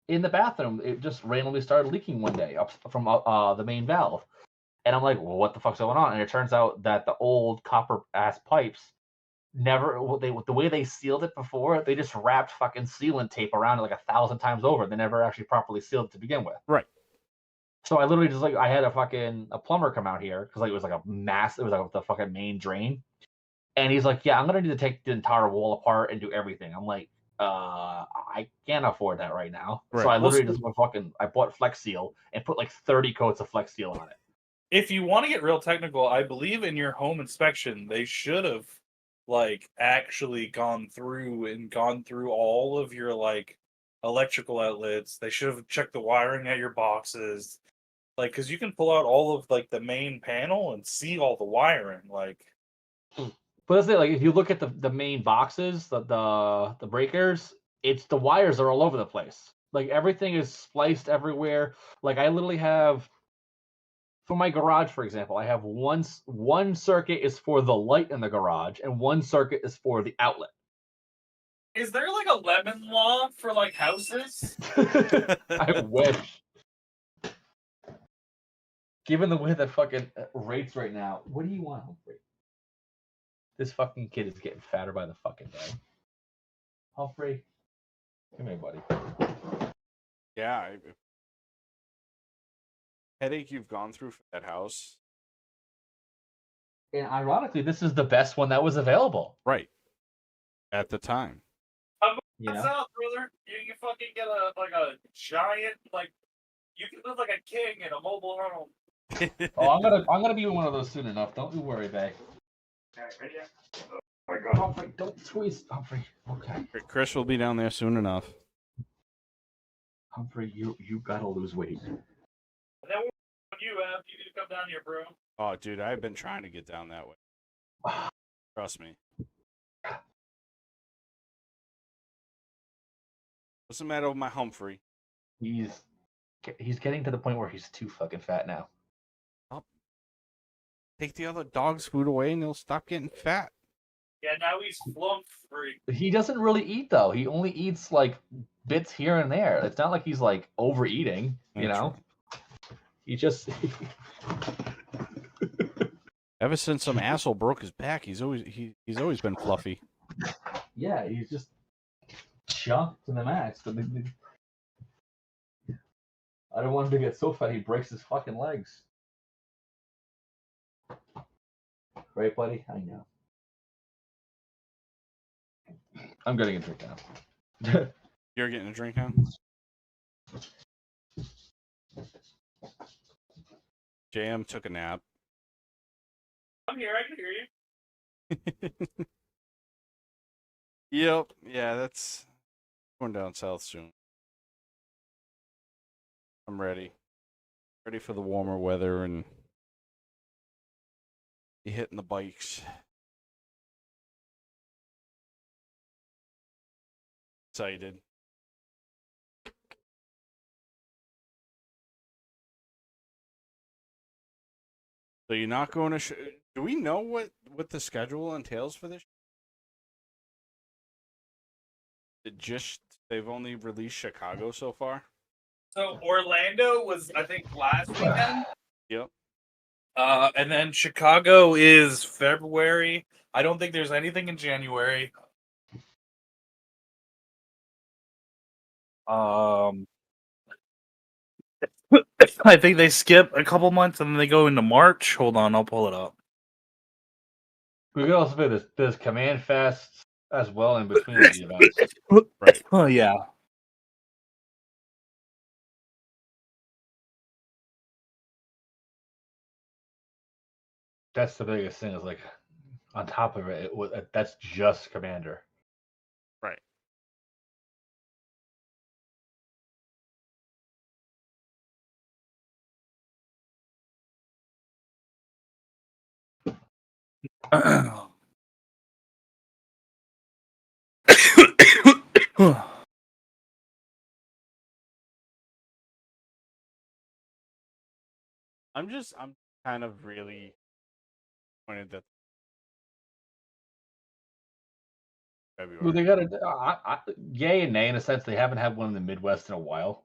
in the bathroom, it just randomly started leaking one day up from the main valve, and I'm like, well, what the fuck's going on? And it turns out that the old copper ass pipes never the way they sealed it before, they just wrapped fucking sealant tape around it like 1,000 times over. They never actually properly sealed it to begin with. Right. So I literally just like I had a plumber come out here because like it was like a mass. It was like the fucking main drain, and he's like, "Yeah, I'm gonna need to take the entire wall apart and do everything." I'm like, I can't afford that right now. So Right. I literally just I bought Flex Seal and put like 30 coats of Flex Seal on it. If you want to get real technical, I believe in your home inspection, they should have like actually gone through all of your like electrical outlets. They should have checked the wiring at your boxes. Like, because you can pull out all of like the main panel and see all the wiring. Like, But that's it. Like if you look at the main boxes, the breakers, it's the wires are all over the place. Like everything is spliced everywhere. Like I literally have for my garage, for example, I have one circuit is for the light in the garage, and one circuit is for the outlet. is there like a lemon law for like houses? I wish. Given the way that fucking rates right now, what do you want, Humphrey? This fucking kid is getting fatter by the fucking day. Humphrey, come here, buddy. Yeah. Headache you've gone through for that house. And ironically, this is the best one that was available. Right. At the time. You What's know? up, brother? You can fucking get a giant like you can live like a king in a mobile home. Oh, I'm gonna be one of those soon enough. Don't you worry, babe. Oh my God, Humphrey, don't squeeze, Humphrey. Okay, Chris will be down there soon enough. Humphrey, you gotta lose weight. And then when you need to come down here, bro. Oh, dude, I've been trying to get down that way. Trust me. What's the matter with my Humphrey? He's getting to the point where he's too fucking fat now. Take the other dog's food away and he'll stop getting fat. Yeah, now he's flump free. He doesn't really eat though. He only eats like bits here and there. It's not like he's like overeating, you That's know. right. He just Ever since some asshole broke his back, he's always been fluffy. yeah, he's just chunked to the max. I don't want him to get so fat he breaks his fucking legs. Right, buddy? I know. I'm getting a drink now. You're getting a drink now? JM took a nap. I'm here. I can hear you. Yep. Yeah, that's going down south soon. I'm ready. Ready for the warmer weather and be hitting the bikes. Excited. So you're not going to do we know what the schedule entails for this? They've only released Chicago so far? So Orlando was, I think, last weekend. Yep. And then Chicago is February. I don't think there's anything in January. I think they skip a couple months and then they go into March. Hold on, I'll pull it up. We could also do this. There's Command Fest as well in between the events. Right. Oh yeah. That's the biggest thing. Is like on top of it, that's just Commander. Right. I'm kind of really disappointed that Well, February. they got yay and nay in a sense. They haven't had one in the Midwest in a while.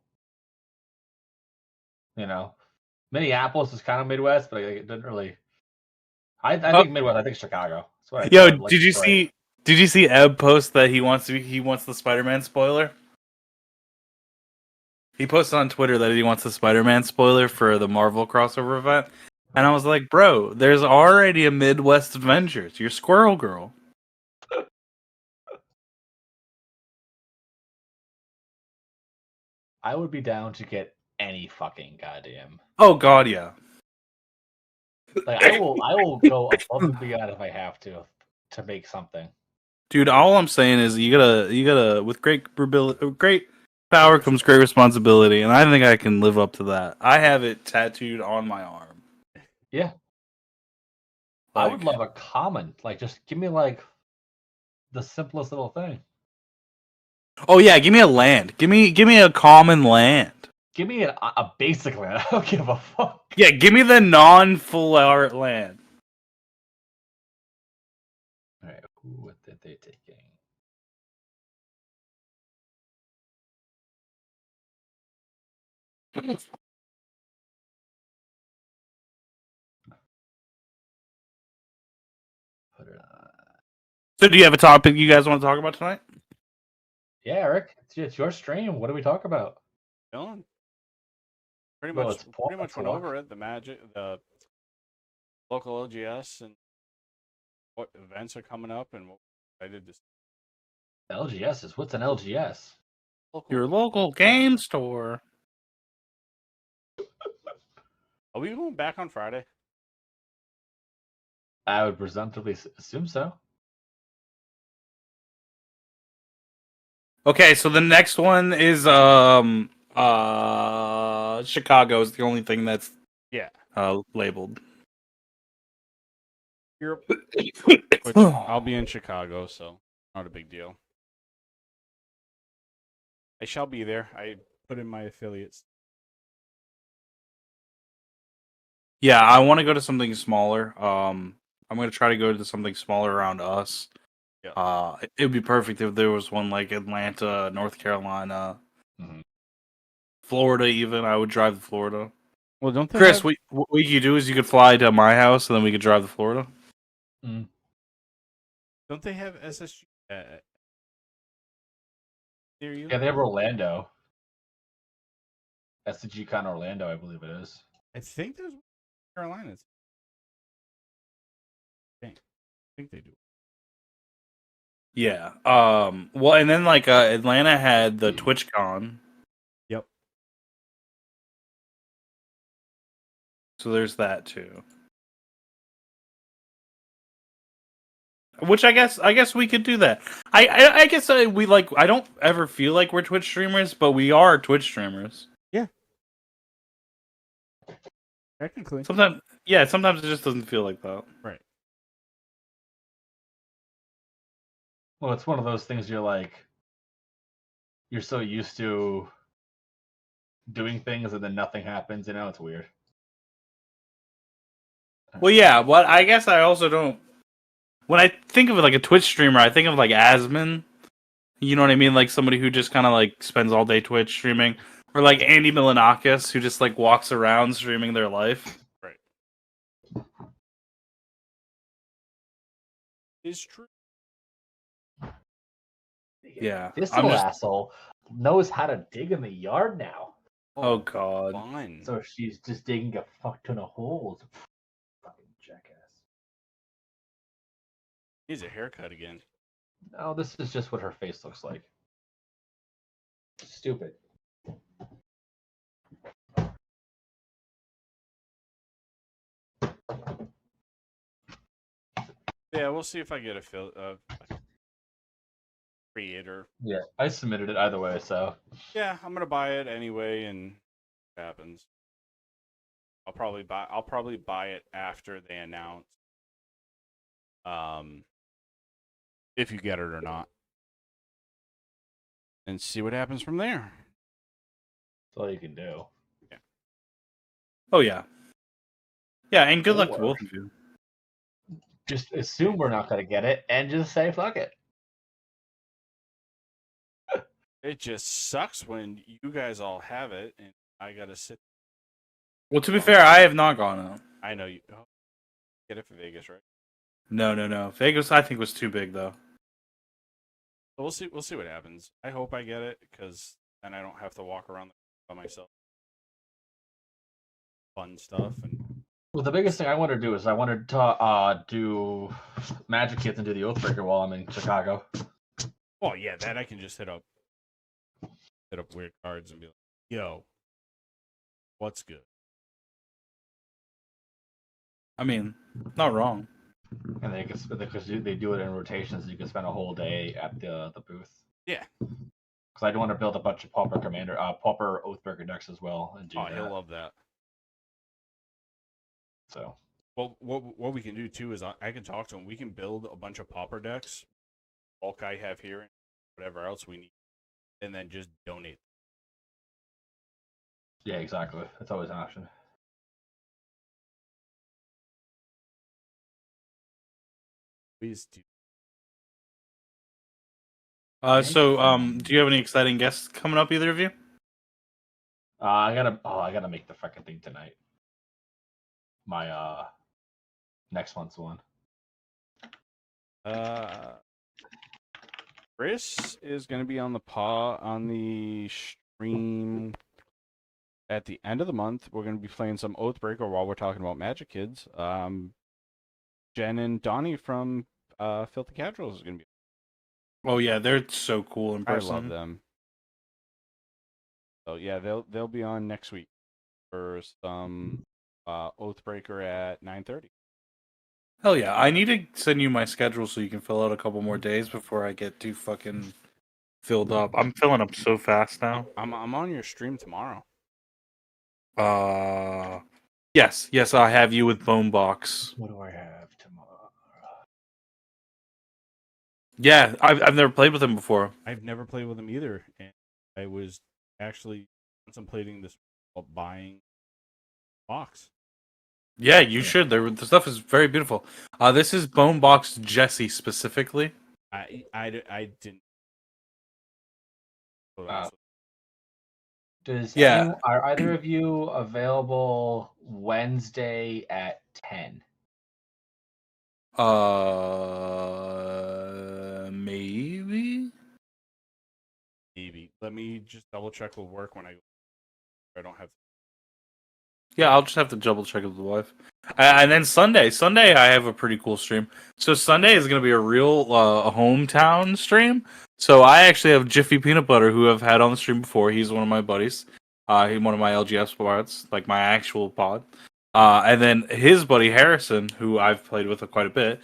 You know, Minneapolis is kind of Midwest, but it doesn't really. I Oh, think Midwest. I think Chicago. That's what I yo, thought. Like Detroit. did you see Eb post that he wants the Spider-Man spoiler? He posted on Twitter that he wants the Spider-Man spoiler for the Marvel crossover event. And I was like, bro, there's already a Midwest Avengers. You're Squirrel Girl. I would be down to get any fucking goddamn. Oh god, yeah. Like I will go above and beyond if I have to make something. Dude, all I'm saying is you gotta with great power comes great responsibility, and I think I can live up to that. I have it tattooed on my arm. Yeah, I would love a common. Like, just give me like the simplest little thing. Oh yeah, give me a land. Give me a common land. Give me a basic land. I don't give a fuck. Yeah, give me the non-full art land. All right, who did they taking? Put it on. So do you have a topic you guys want to talk about tonight? Yeah, Eric, it's your stream. What do we talk about? Dylan, pretty Well, much it's pretty much went talk. over it. The local LGS and what events are coming up and what I did this LGS is what's an LGS? Your local game store. Are we going back on Friday? I would presumptively assume so. Okay, so the next one is Chicago is the only thing that's Yeah. labeled. Europe. Which I'll be in Chicago, so not a big deal. I shall be there. I put in my affiliates. Yeah, I want to go to something smaller. I'm gonna try to go to something smaller around us. Yeah. It would be perfect if there was one like Atlanta, North Carolina, Florida. Even I would drive to Florida. Well, don't they Chris, have... what you could do is you could fly to my house and then we could drive to Florida. Don't they have SSG near you? Yeah, they have Orlando. SCG Con Orlando, I believe it is. I think there's Carolinas. I think they do. Yeah. Well, and then like Atlanta had the TwitchCon. Yep. So there's that too. Which I guess we could do that. I guess we like. I don't ever feel like we're Twitch streamers, but we are Twitch streamers. Yeah. Technically. Sometimes it just doesn't feel like that. Right. Well, it's one of those things you're so used to doing things and then nothing happens, it's weird. Well, yeah, but I guess I also don't. When I think of it like a Twitch streamer, I think of like Asmon. You know what I mean? Like somebody who just kind of like spends all day Twitch streaming, or like Andy Milanakis, who just like walks around streaming their life. Right. Is true. Yeah, This little asshole knows how to dig in the yard now. Oh god. Fine. So she's just digging a fuck ton of holes. Fucking jackass. Needs a haircut again. No, this is just what her face looks like. Stupid. Yeah, we'll see if I get a creator. Yeah, I submitted it either way, so. Yeah, I'm gonna buy it anyway, and it happens. I'll probably buy it after they announce if you get it or not, and see what happens from there. That's all you can do. Oh yeah, yeah, and good luck to Or both of you. just assume we're not going to get it and just say fuck it. It just sucks when you guys all have it and I gotta sit. Well, to be fair, I have not gone out. I know you get it for Vegas, right? No. Vegas, I think, was too big though. We'll see. We'll see what happens. I hope I get it because then I don't have to walk around by myself. Fun stuff and Well, the biggest thing I wanted to do is I wanted to do Magic Kids and do the Oathbreaker while I'm in Chicago. well, yeah, that I can just hit up weird cards and be like, "Yo, what's good?" I mean, not wrong. And because they do it in rotations, you can spend a whole day at the booth. Yeah. Because I do want to build a bunch of Pauper Oathbreaker decks as well and do Oh, that. he'll love that. So. Well, what we can do too is I can talk to him. We can build a bunch of pauper decks, bulk I have here, and whatever else we need, and then just donate. Yeah, exactly. That's always an option. Please do. Do you have any exciting guests coming up, either of you? I gotta make the fucking thing tonight. My next month's one. Chris is going to be on the stream at the end of the month. We're going to be playing some Oathbreaker while we're talking about Magic Kids. Jen and Donnie from Filthy Casuals is going to be. Oh yeah, they're so cool in person. I love them. So yeah, they'll be on next week for some Oathbreaker at 9:30. Hell yeah, I need to send you my schedule so you can fill out a couple more days before I get too fucking filled up. I'm filling up so fast now. I'm on your stream tomorrow. Yes, I have you with Bonebox. What do I have tomorrow? Yeah, I've never played with him before. I've never played with him either, and I was actually contemplating this buying box. Yeah, you should. The stuff is very beautiful. This is Bonebox Jesse specifically. I didn't. Are either of you available Wednesday at 10? Maybe. Maybe. Let me just double check with work when I don't have. Yeah, I'll just have to double check with the wife. And then Sunday, I have a pretty cool stream. So Sunday is going to be a real hometown stream. So I actually have Jiffy Peanut Butter, who I've had on the stream before. He's one of my buddies. He's one of my LGS pods, like my actual pod. And then his buddy Harrison, who I've played with quite a bit.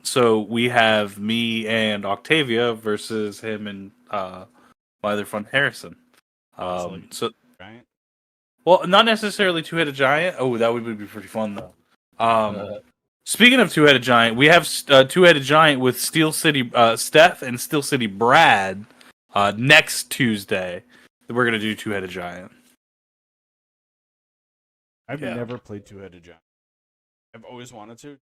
So we have me and Octavia versus him and my other friend Harrison. Right? Well, not necessarily two-headed giant. Oh, that would be pretty fun though. Speaking of two-headed giant, we have two-headed giant with Steel City Steph and Steel City Brad next Tuesday. We're gonna do two-headed giant. I've never played two-headed giant. I've always wanted to.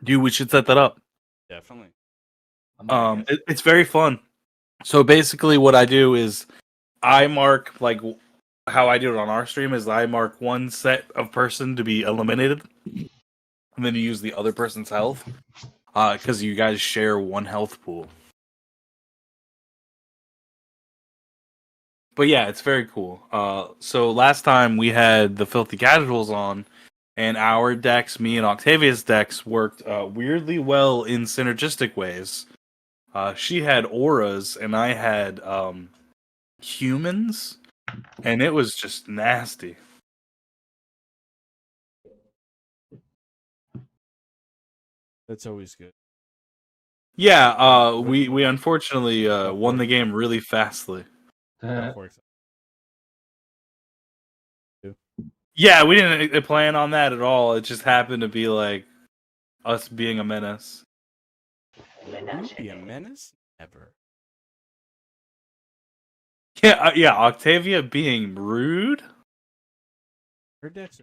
Dude, we should set that up. Definitely. It's very fun. So basically, what I do is I mark, like how I do it on our stream is I mark one set of person to be eliminated, and then you use the other person's health because you guys share one health pool. But yeah, it's very cool. So last time we had the Filthy Casuals on, and our decks, me and Octavia's decks, worked weirdly well in synergistic ways. She had auras, and I had humans, and it was just nasty. That's always good. Yeah, we unfortunately won the game really fastly. Yeah, we didn't plan on that at all. It just happened to be like us being a menace. Who be a menace? Never. Yeah, Octavia being rude. Heard that.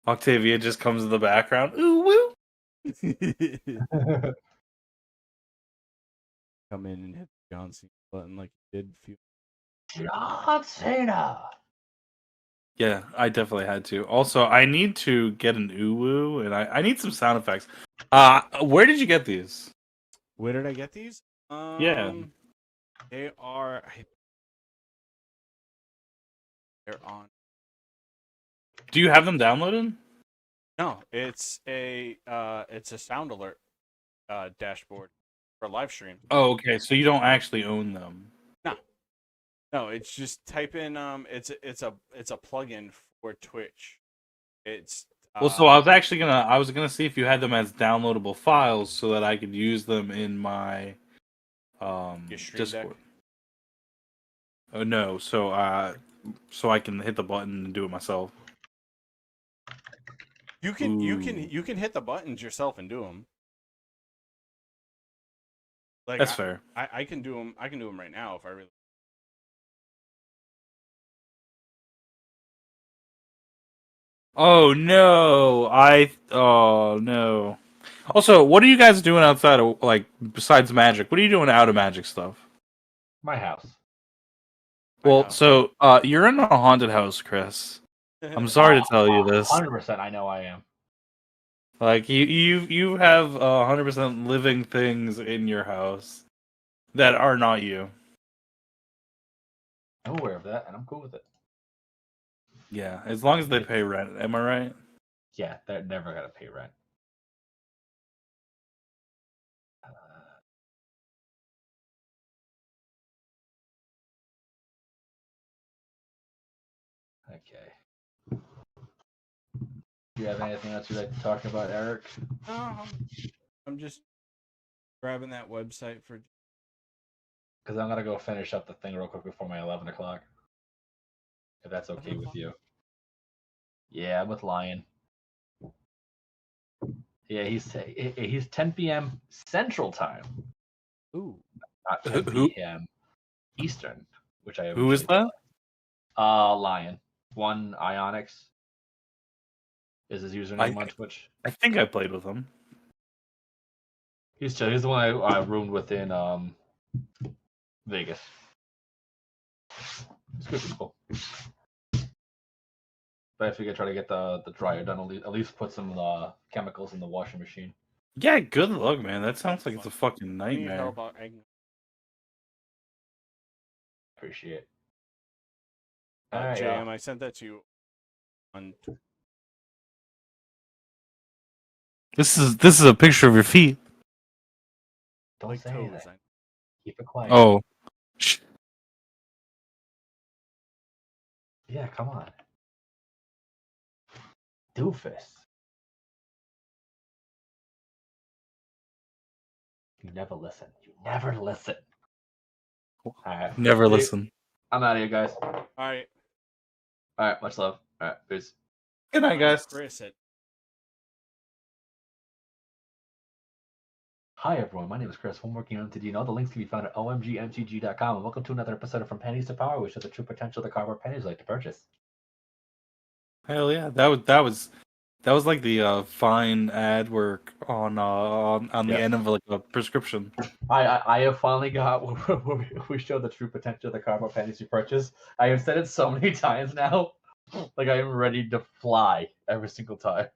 Octavia just comes in the background. Ooh woo. Come in and hit the John Cena button like you did. John Cena. Yeah, I definitely had to. Also, I need to get an uwu, and I need some sound effects. Where did you get these? Where did I get these? Yeah. They are. They're on. Do you have them downloaded? No, it's a sound alert dashboard for live stream. Oh, okay. So you don't actually own them. No, it's just type in it's a plugin for Twitch. It's Well, so I was gonna see if you had them as downloadable files so that I could use them in my your stream Discord. deck. Oh no, so I can hit the button and do it myself. You can hit the buttons yourself and do them. Like That's fair. I can do them. I can do them right now if I really. Oh no! Oh no! Also, what are you guys doing outside of besides magic? What are you doing out of magic stuff? My house. Well, so you're in a haunted house, Chris. I'm sorry to tell you this. 100%. I know I am. Like you have 100% living things in your house that are not you. I'm aware of that, and I'm cool with it. Yeah, as long as they pay rent. Am I right? Yeah, they're never gonna pay rent. Okay. Do you have anything else you'd like to talk about, Eric? No, I'm just grabbing that website for. Because I'm gonna go finish up the thing real quick before my 11 o'clock. If that's okay with you. Yeah, I'm with Lion. Yeah, he's 10 p.m. Central Time. Ooh. Not 10 Who? p.m. Eastern, which I Who is that? Lion. One Ionix is his username on Twitch. I think I played with him. He's chill. He's the one I roomed with in Vegas. It's good people. But I figured try to get the dryer done. At least put some chemicals in the washing machine. Yeah, good luck, man. That sounds like it's a fucking nightmare. Appreciate. JM, I sent that to you on. This is a picture of your feet. Don't like say toes. that. Keep it quiet. Oh. Yeah, come on. Doofus. You never listen. You never listen. All right. Never listen. I'm out of here, guys. All right. All right. Much love. All right. Peace. Good night, guys. Chris said. Hi, everyone. My name is Chris. I'm working on MTD. And all the links can be found at omgmtg.com. And welcome to another episode of From Pennies to Power, which is the true potential of the cardboard pennies like to purchase. Hell yeah, that was like the fine ad work on the end of like a prescription. I have finally got where we show the true potential of the cardboard pennies you purchase. I have said it so many times now. Like I am ready to fly every single time.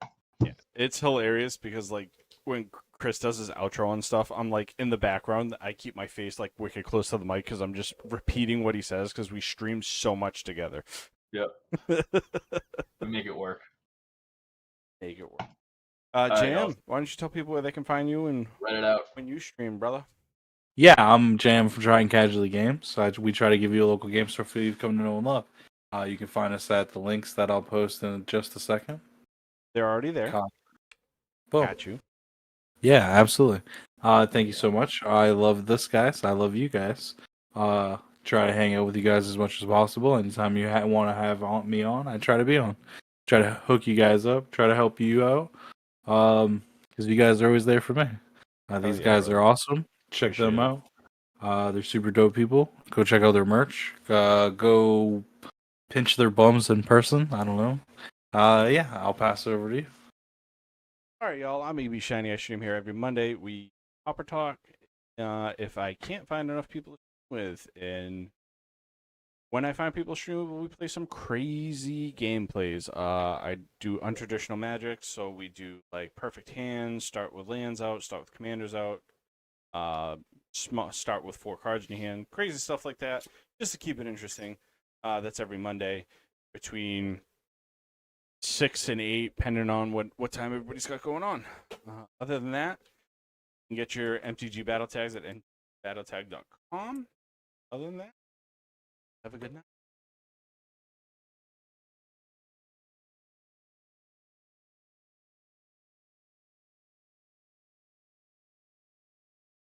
Yeah, it's hilarious because like when Chris does his outro and stuff, I'm like in the background. I keep my face like wicked close to the mic because I'm just repeating what he says because we stream so much together. Yep. We make it work. Make it work. right, Jam, why don't you tell people where they can find you and Write it out. when you stream, brother? Yeah, I'm Jam from Trying Casually Games. We try to give you a local game store feel you've come to know and love. You can find us at the links that I'll post in just a second. They're already there. Boom. Got you. Yeah, absolutely. Thank you so much. I love this, guys. I love you guys. Try to hang out with you guys as much as possible. Anytime you want to have me on, I try to be on. Try to hook you guys up. Try to help you out. Because you guys are always there for me. These yeah, guys brother. are awesome. Check Appreciate them it. out. They're super dope people. Go check out their merch. Go pinch their bums in person. I don't know. Yeah, I'll pass it over to you. All right, y'all. I'm ebshinee. I stream here every Monday. We Pauper talk. If I can't find enough people to stream with, and when I find people stream, we play some crazy gameplays. I do untraditional magic, so we do like perfect hands. Start with lands out. Start with commanders out. Start with 4 cards in your hand. Crazy stuff like that, just to keep it interesting. That's every Monday between 6 and 8, depending on what time everybody's got going on. Other than that, you can get your MTG battle tags at battletag.com. Other than that, have a good night.